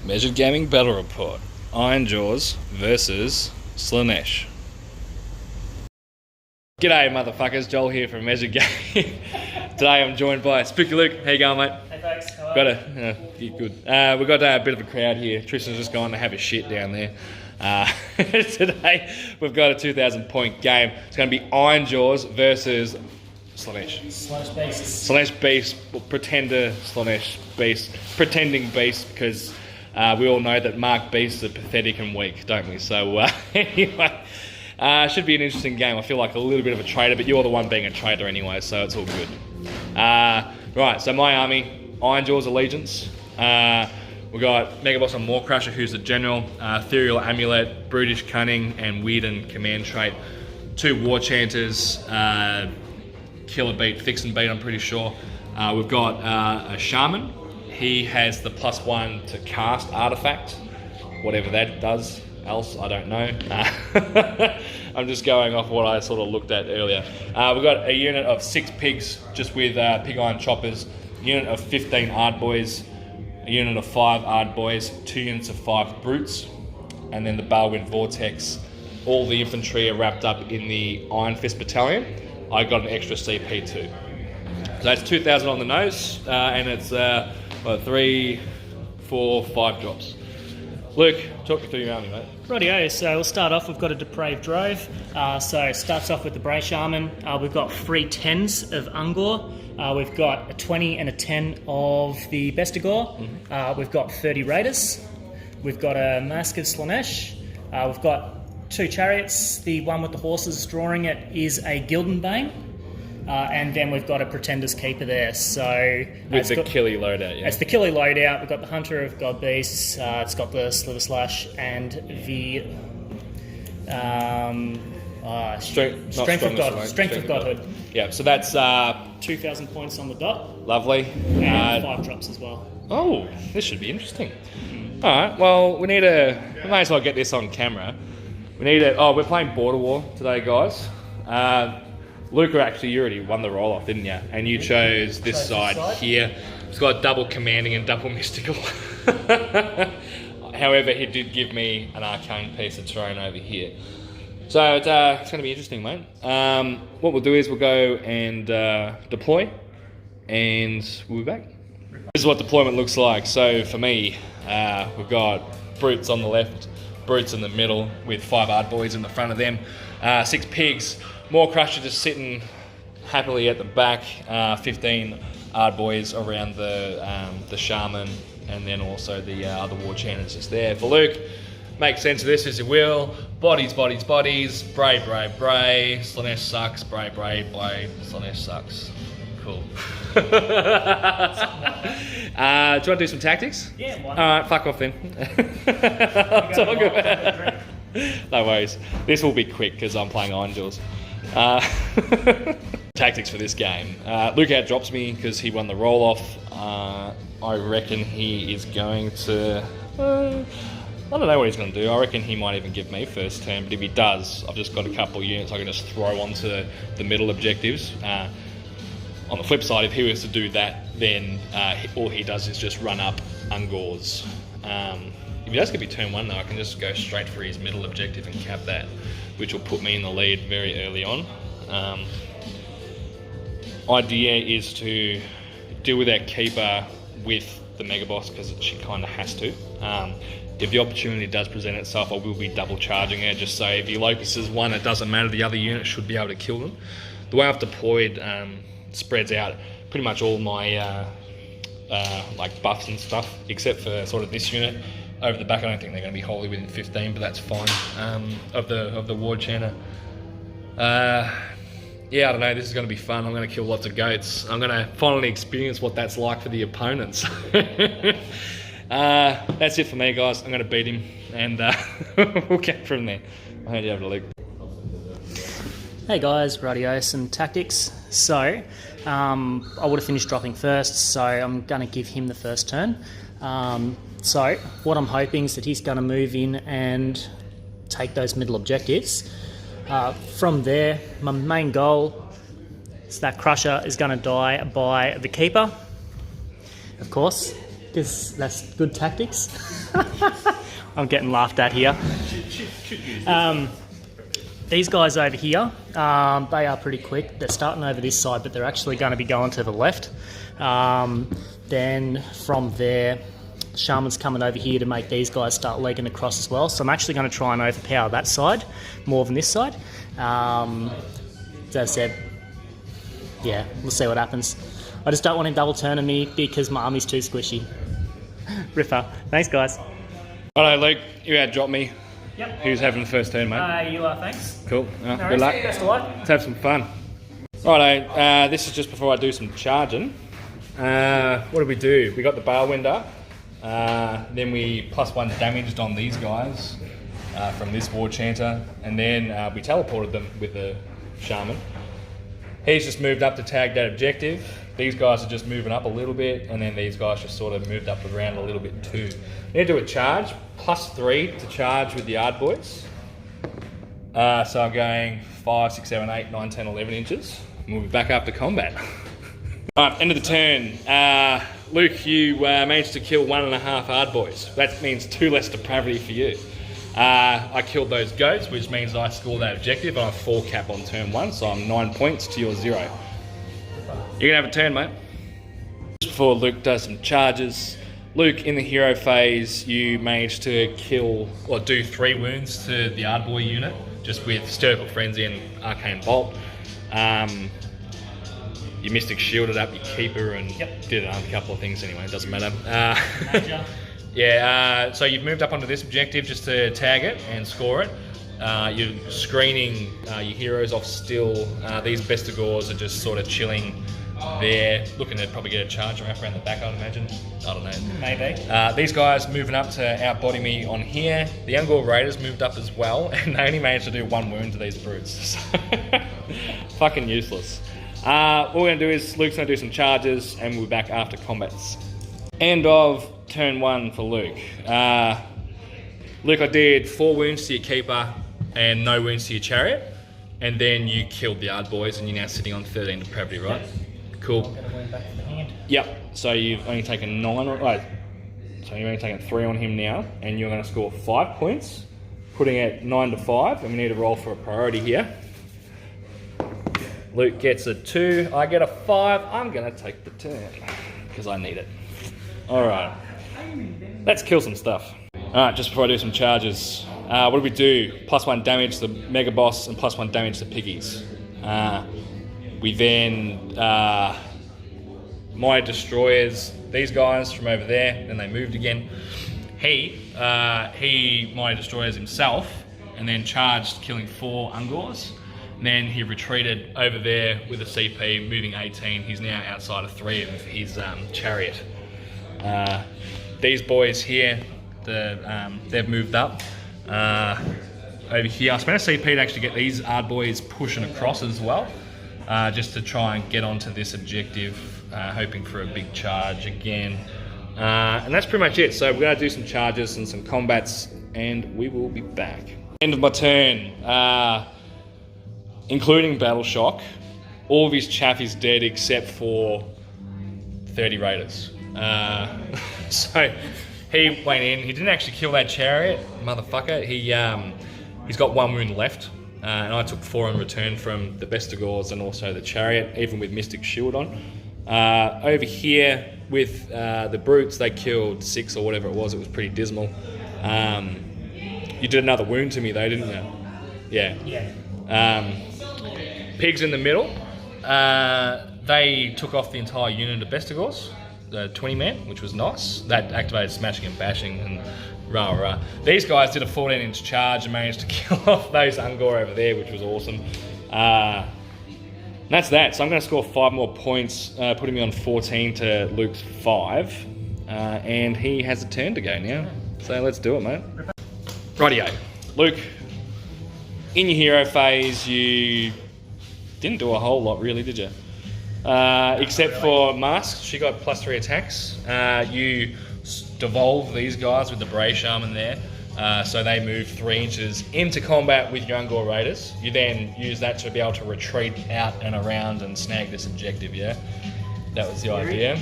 Measured Gaming Battle Report. Ironjawz versus Slaanesh. G'day motherfuckers, Joel here from Measured Gaming. Today I'm joined by Spooky Luke. How you going, mate? Hey folks, how are you? Good. We've got a bit of a crowd here. Tristan's just gone to have a shit down there. Today we've got a 2,000 point game. It's going to be Ironjawz versus Slaanesh. Slaanesh Beast. Slaanesh Beast, pretender Slaanesh Beast, pretending Beast, because we all know that Mark Beasts are pathetic and weak, don't we? So anyway, should be an interesting game. I feel like a little bit of a traitor, but you're the one being a traitor anyway, so it's all good. Right, so my army, Ironjawz Allegiance. We've got Megaboss on Maw-Crusher, who's the general, Ethereal Amulet, Brutish Cunning, and Weirden Command Trait. 2 War Chanters, Killer Beat, Fix and Beat, I'm pretty sure. We've got a Shaman. He has the +1 to cast Artifact, whatever that does else, I don't know. I'm just going off what I sort of looked at earlier. We've got a unit of 6 pigs, just with pig iron choppers, a unit of 15 Ardboys, a unit of 5 Ardboys, 2 units of 5 brutes, and then the Balwind Vortex. All the infantry are wrapped up in the Iron Fist Battalion. I got an extra CP too. So that's 2,000 on the nose, and it's 3, 4, 5 drops. Luke, talk me through your army, mate. Rightio, so we'll start off, we've got a Depraved Drove. So it starts off with the Bray Shaman. We've got 3 10s of Ungor. We've got a 20 and a 10 of the Bestigor. We've got 30 Raiders. We've got a Mask of Slaanesh. We've got 2 chariots. The one with the horses drawing it is a Gildenbane. And then we've got a Pretender's Keeper there. So with the Killy loadout, yeah? It's the Killy loadout. We've got the Hunter of God Beasts. It's got the Sliver Slash and the Strength of Godhood. Yeah, so that's 2,000 points on the dot. Lovely. And 5 drops as well. Oh, this should be interesting. Alright, well, we may as well get this on camera. We're playing Border War today, guys. Luca, actually, you already won the roll-off, didn't you? And you chose this side here. It's got double commanding and double mystical. However, he did give me an arcane piece of terrain over here. So it's going to be interesting, mate. What we'll do is we'll go and deploy, and we'll be back. This is what deployment looks like. So for me, we've got brutes on the left, brutes in the middle, with 5 Ardboys in the front of them, 6 pigs, Maw-Crusher just sitting happily at the back, 15 Ardboys around the Shaman, and then also the other War Chanters just there. For Luke, make sense of this as you will. Bodies, bodies, bodies. Bray, bray, bray. Slaanesh sucks. Bray, bray, bray. Slaanesh sucks. Cool. Do you want to do some tactics? Yeah, why not? Alright, fuck off then. I'll talk about it. No worries. This will be quick because I'm playing Ironjawz. Tactics for this game. Luke outdrops me because he won the roll-off. I reckon he is going to... I don't know what he's going to do. I reckon he might even give me first turn, but if he does, I've just got a couple of units I can just throw onto the middle objectives. On the flip side, if he was to do that, then all he does is just run up Ungor's. If he does give me turn 1 though, I can just go straight for his middle objective and cap that, which will put me in the lead very early on. Idea is to deal with that keeper with the Megaboss, because she kind of has to. If the opportunity does present itself, I will be double charging her, just so if he locuses one, it doesn't matter, the other unit should be able to kill them. The way I've deployed spreads out pretty much all my like buffs and stuff, except for sort of this unit. Over the back, I don't think they're going to be wholly within 15, but that's fine, of the War Chanter. Yeah, I don't know, this is going to be fun. I'm going to kill lots of goats. I'm going to finally experience what that's like for the opponents. That's it for me, guys. I'm going to beat him, and we'll get from there. I'll hand you over to Luke. Hey guys, rightio, some tactics. So, I would have finished dropping first, so I'm going to give him the first turn. So, what I'm hoping is that he's going to move in and take those middle objectives. From there, my main goal is that Crusher is going to die by the Keeper, of course. because that's good tactics. I'm getting laughed at here. These guys over here, they are pretty quick. They're starting over this side, but they're actually going to be going to the left. Then from there, Shaman's coming over here to make these guys start legging across as well. So I'm actually going to try and overpower that side more than this side. As I said, yeah, we'll see what happens. I just don't want him double turning me because my army's too squishy. Ripper. Thanks, guys. Alright, Luke, you out-drop me. Yep. Who's having the first turn, mate? You are, thanks. Cool. No Good luck. Best of luck. Let's have some fun. Righto, this is just before I do some charging. What did we do? We got the bar window. Then we +1 damaged on these guys from this war chanter. And then we teleported them with the shaman. He's just moved up to tag that objective. These guys are just moving up a little bit, and then these guys just sort of moved up around a little bit too. Need to do a charge, +3 to charge with the yard boys. So I'm going 5, 6, 7, 8, 9, 10, 11 inches. And we'll be back after combat. Alright, end of the turn. Luke, you managed to kill 1.5 hard boys. That means 2 less depravity for you. I killed those goats, which means I score that objective, and I 4 cap on turn 1, so I'm 9 points to your 0. You're gonna have a turn, mate. Just before Luke does some charges, Luke, in the hero phase, you managed to kill or do 3 wounds to the yard boy unit, just with Stirpical Frenzy and Arcane Bolt. You Mystic shielded up your keeper and did a couple of things anyway, it doesn't matter. Yeah, so you've moved up onto this objective just to tag it and score it. You're screening your heroes off still. These Bestigors are just sort of chilling there, looking to probably get a charge around the back, I'd imagine. I don't know. Maybe. These guys moving up to outbody me on here. The Angor Raiders moved up as well, and they only managed to do 1 wound to these brutes. So fucking useless. What we're going to do is Luke's going to do some charges, and we'll be back after combats. End of turn 1 for Luke. Luke, I did 4 wounds to your keeper and no wounds to your chariot, and then you killed the yard boys, and you're now sitting on 13 depravity, right? Yep. Cool. I'm going to win back to the hand. Yep. So you've only taken 9. So you've only taken 3 on him now, and you're going to score 5 points, putting it 9 to 5, and we need to roll for a priority here. Luke gets a 2. I get a 5. I'm going to take the turn because I need it. All right. Let's kill some stuff. All right. Just before I do some charges, what do we do? +1 damage to the mega boss and +1 damage to piggies. We then Maya destroyers these guys from over there, then they moved again. He Maya destroyers himself and then charged, killing 4 Ungors. And then he retreated over there with a CP, moving 18. He's now outside of 3 of his chariot. These boys here, they've moved up. Over here, I spent a CP to actually get these Ard boys pushing across as well. Just to try and get onto this objective, hoping for a big charge again. And that's pretty much it. So we're going to do some charges and some combats, and we will be back. End of my turn. Including Battle Shock, all of his chaff is dead except for 30 raiders. So he went in, he didn't actually kill that chariot, motherfucker. He's got 1 wound left. And I took 4 in return from the Bestigors and also the chariot, even with Mystic Shield on. Over here with the brutes, they killed 6 or whatever it was pretty dismal. You did another wound to me though, didn't you? Yeah. Pigs in the middle, they took off the entire unit of Bestigors, the 20-man, which was nice. That activated smashing and bashing and rah. These guys did a 14-inch charge and managed to kill off those Ungor over there, which was awesome. And that's that. So I'm going to score 5 more points, putting me on 14 to Luke's 5. And he has a turn to go now. So let's do it, mate. Rightio. Luke, in your hero phase, you didn't do a whole lot really, did you? Except for Mask, she got +3 attacks. You devolve these guys with the Bray Shaman there, so they move 3 inches into combat with your Ungor Raiders. You then use that to be able to retreat out and around and snag this objective, yeah? That was the idea.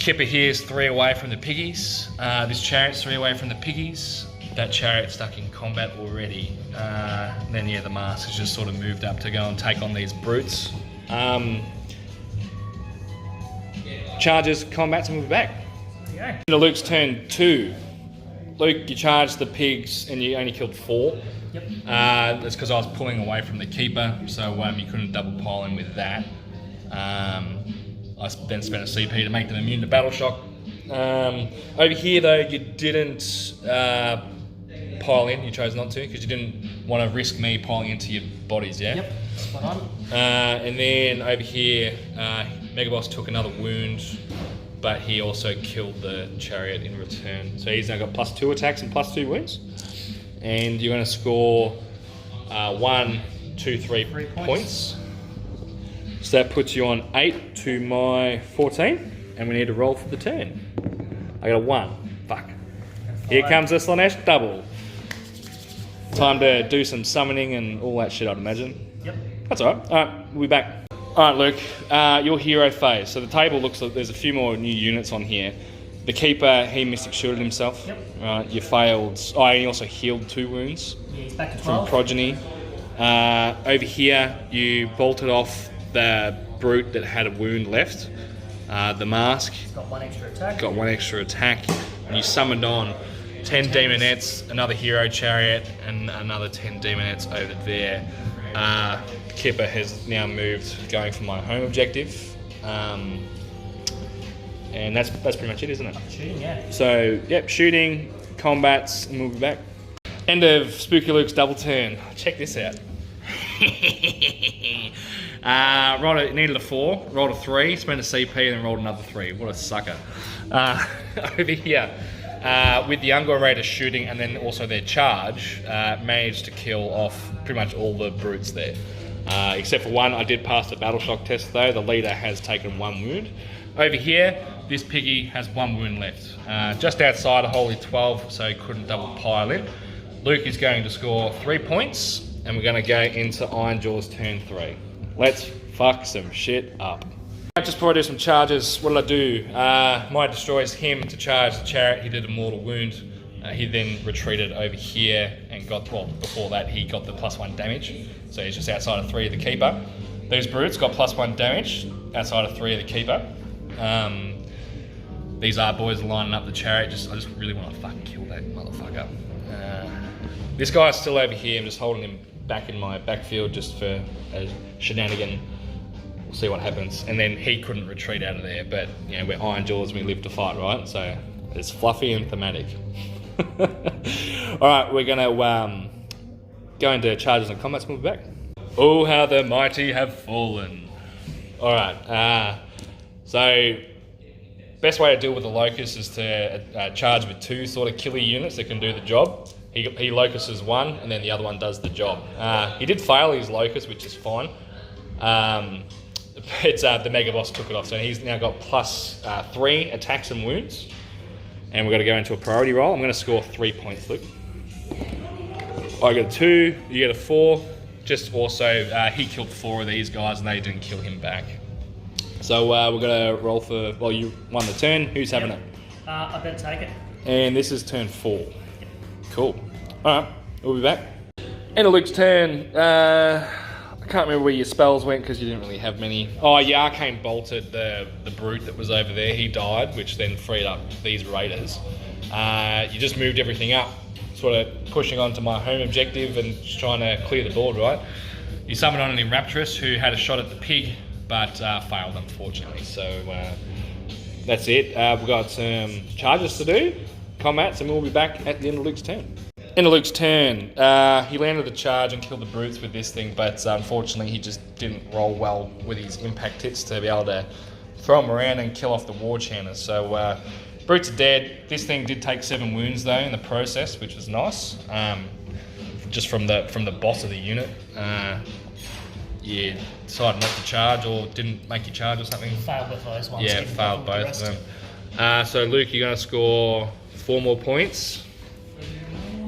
Kipper here is 3 away from the piggies. This chariot's 3 away from the piggies. That chariot's stuck in combat already. And then yeah, the mask has just sort of moved up to go and take on these brutes. Charges, combats, and we'll be back. Okay. Into Luke's turn 2. Luke, you charged the pigs and you only killed 4. Yep. That's because I was pulling away from the keeper, so you couldn't double pile in with that. I then spent a CP to make them immune to battle shock. Over here though, you didn't pile in, you chose not to, because you didn't want to risk me piling into your bodies, yeah? Yep, spot on. And then over here, Megaboss took another wound, but he also killed the chariot in return. So he's now got +2 attacks and +2 wounds. And you're going to score 1, 2, 3 points. So that puts you on 8 to my 14, and we need to roll for the turn. I got a 1. Fuck. Here comes the Slaanesh double. Time to do some summoning and all that shit, I'd imagine. Yep. That's alright. Alright, we'll be back. Alright, Luke, your hero phase. So the table looks like there's a few more new units on here. The keeper, he mystic shielded himself. Yep. Right, you failed. Oh, and he also healed 2 wounds. Yeah, he's back to 12. From progeny. Over here, you bolted off the brute that had a wound left. The mask. He's got 1 extra attack. Got 1 extra attack. And you summoned on 10 demonettes, another hero chariot, and another 10 demonettes over there. Kipper has now moved, going for my home objective. And that's pretty much it, isn't it? Shooting, yeah. So, yep, shooting, combats, and we'll be back. End of Spooky Luke's double turn. Check this out. Needed a 4, rolled a 3, spent a CP, and then rolled another 3. What a sucker. Over here, with the Ungor Raider shooting and then also their charge, managed to kill off pretty much all the brutes there. Except for one, I did pass the battle shock test though. The leader has taken 1 wound. Over here, this piggy has 1 wound left. Just outside of Holy 12, so he couldn't double pile in. Luke is going to score 3 points, and we're going to go into Ironjawz turn 3. Let's fuck some shit up. Just before I do some charges, what did I do? My destroys him to charge the chariot. He did a mortal wound. He then retreated over here and got, well, before that he got the +1 damage. So he's just outside of 3 of the keeper. These brutes got +1 damage outside of 3 of the keeper. These boys lining up the chariot. I just really want to fucking kill that motherfucker. This guy's still over here. I'm just holding him back in my backfield just for a shenanigan. We'll see what happens. And then he couldn't retreat out of there, but you know, we're Ironjawz and we live to fight, right? So it's fluffy and thematic. Alright, we're gonna go into charges and combats and we'll be back. Oh, how the mighty have fallen. Alright, so best way to deal with the locust is to charge with 2 sort of killer units that can do the job. He locusts 1 and then the other one does the job. He did fail his locust, which is fine. It's the Mega Boss took it off, so he's now got +3 attacks and wounds. And we're going to go into a priority roll. I'm going to score 3 points, Luke. I got a 2, you get a 4. Just also, he killed 4 of these guys and they didn't kill him back. So we're going to roll for, well, you won the turn. Who's having it? I better take it. And this is turn 4. Cool. Alright, we'll be back. End of Luke's turn. I can't remember where your spells went because you didn't really have many. Oh, yeah, Arcane bolted the brute that was over there. He died, which then freed up these raiders. You just moved everything up, sort of pushing on to my home objective and just trying to clear the board, right? You summoned on an Enrapturous who had a shot at the pig, but failed, unfortunately. So that's it. We've got some charges to do, combats, and we'll be back at the end of Luke's turn. End of Luke's turn. He landed the charge and killed the brutes with this thing, but unfortunately he just didn't roll well with his impact hits to be able to throw them around and kill off the war chanters. So brutes are dead. This thing did take 7 wounds though in the process, which was nice. Just from the boss of the unit. Yeah, decided not to charge or didn't make you charge or something. Failed with those ones. Yeah, failed both of them. So Luke, you're going to score 4 more points,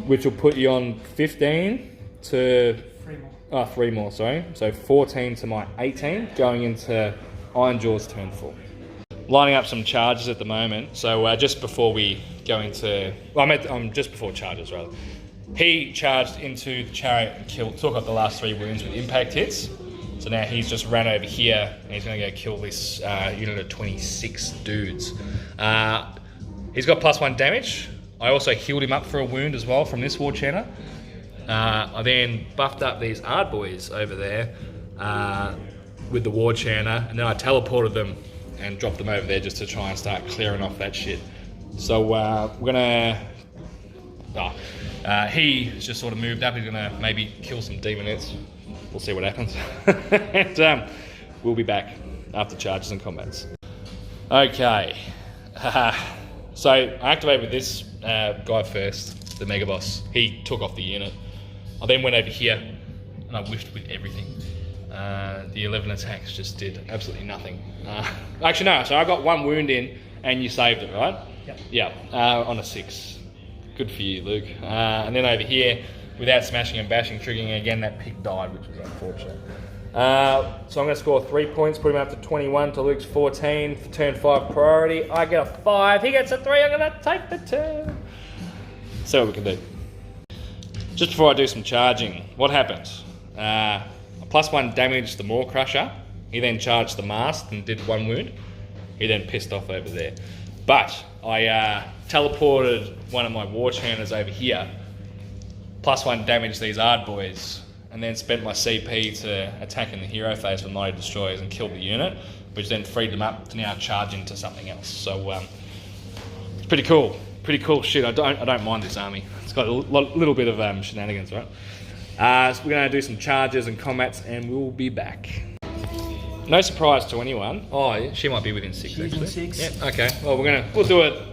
which will put you on 15 to... 3 more. Oh, 3 more, sorry. So 14 to my 18, going into Ironjawz turn 4. lining up some charges at the moment. So just before we go into, well, just before charges rather. He charged into the chariot and took off the last 3 wounds with impact hits. So now he's just ran over here and he's going to go kill this unit of 26 dudes. He's got +1 damage. I also healed him up for a wound as well from this war chanter. I then buffed up these Ard boys over there with the war chanter, and then I teleported them and dropped them over there just to try and start clearing off that shit. So we're gonna. He's just sort of moved up. He's gonna maybe kill some demonettes. We'll see what happens. And we'll be back after charges and combats. Okay. So I activated with this guy first, the Mega Boss. He took off the unit. I then went over here and I whiffed with everything. The 11 attacks just did absolutely nothing. Actually no, so I got 1 wound in and you saved it, right? Yep. Yeah, on a 6. Good for you, Luke. And then over here, without smashing and bashing, triggering again, that pig died, which was unfortunate. So I'm going to score 3 points, put him up to 21 to Luke's 14 for turn 5 priority. I get a 5, he gets a 3, I'm going to take the turn. See what we can do. Just before I do some charging, what happened? I +1 damaged the Maw Crusher. He then charged the mast and did 1 wound. He then pissed off over there. But I teleported one of my war chanters over here, +1 damaged these Ard boys, and then spent my CP to attack in the hero phase with Mighty Destroyers and killed the unit, which then freed them up to now charge into something else. So it's pretty cool. Pretty cool shit. I don't mind this army. It's got a little bit of shenanigans, right? So we're going to do some charges and combats, and we'll be back. No surprise to anyone. Oh, she might be within 6. She's actually. in 6. Yeah. Okay. Well,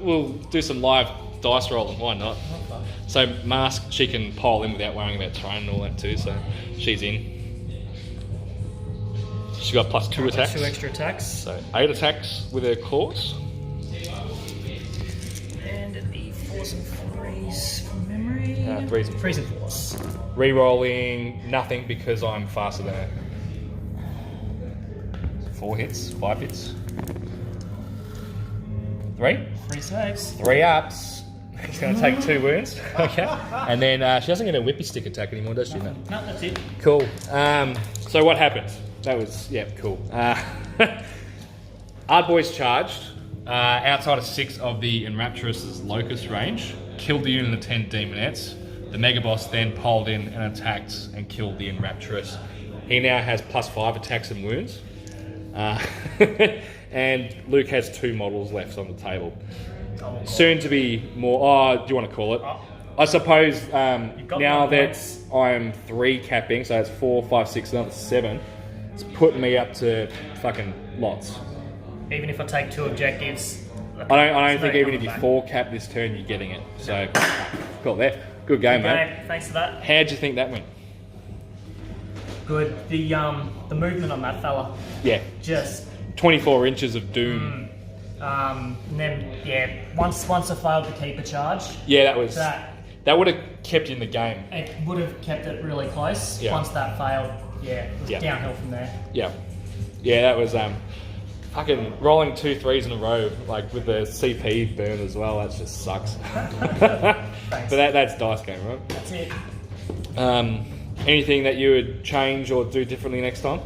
we'll do some live dice rolling. Why not? Okay. So Mask, she can pile in without worrying about terrain and all that too. So she's in. She got +2 attacks. 2 extra attacks. So 8 attacks with her claws. And it'd be 4s and 3s from memory. 3s and 3s and 4s. Rerolling nothing because I'm faster than her. 4 hits, 5 hits. 3? 3 saves. 3 ups. He's going to take 2 wounds. Okay. And then she doesn't get a whippy stick attack anymore, does she? No, that's it. Cool. So what happened? That was, yeah, cool. Ard boys charged outside of 6 of the Enrapturous's Locust range, killed the unit of 10 demonettes. The Mega Boss then poled in and attacked and killed the Enrapturous. He now has +5 attacks and wounds. And Luke has 2 models left on the table. Soon to be more, do you want to call it? I suppose now that I'm 3 capping, so it's 4, 5, 6, another 7, it's putting me up to fucking lots. Even if I take 2 objectives. I don't think even if you 4 cap this turn, you're getting it. So, cool there. Good game, mate. Thanks for that. How'd you think that went? Good. The movement on that fella. Yeah. Just 24 inches of doom. And then once I failed to keep a charge. Yeah, that would have kept you in the game. It would have kept it really close. Yeah. Once that failed, it was downhill from there. Yeah. Yeah, that was fucking rolling 2 3s in a row, like with the CP burn as well. That just sucks. But that's dice game, right? That's it. Anything that you would change or do differently next time?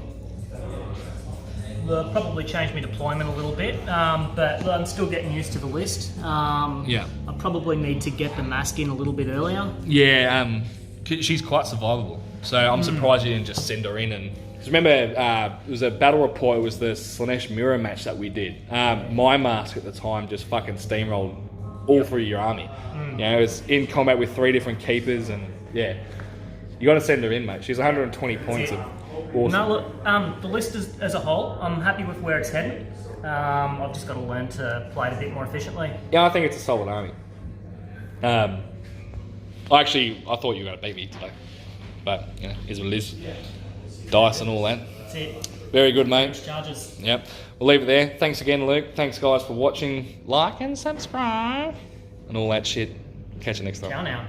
Well, probably change my deployment a little bit, but I'm still getting used to the list. I probably need to get the mask in a little bit earlier. Yeah, she's quite survivable. So I'm surprised you didn't just send her in. And remember, it was a battle report. It was the Slaanesh mirror match that we did. My mask at the time just fucking steamrolled all through your army. You know, it was in combat with 3 different keepers, and yeah, you got to send her in, mate. She's 120 points of awesome. No, look, the list as a whole, I'm happy with where it's headed. I've just got to learn to play it a bit more efficiently. Yeah, I think it's a solid army. I thought you were going to beat me today, but you know, is what it is. Dice and all that. That's it. Very good, mate. Charges. Yep. We'll leave it there. Thanks again, Luke. Thanks, guys, for watching. Like and subscribe and all that shit. Catch you next time. Ciao now.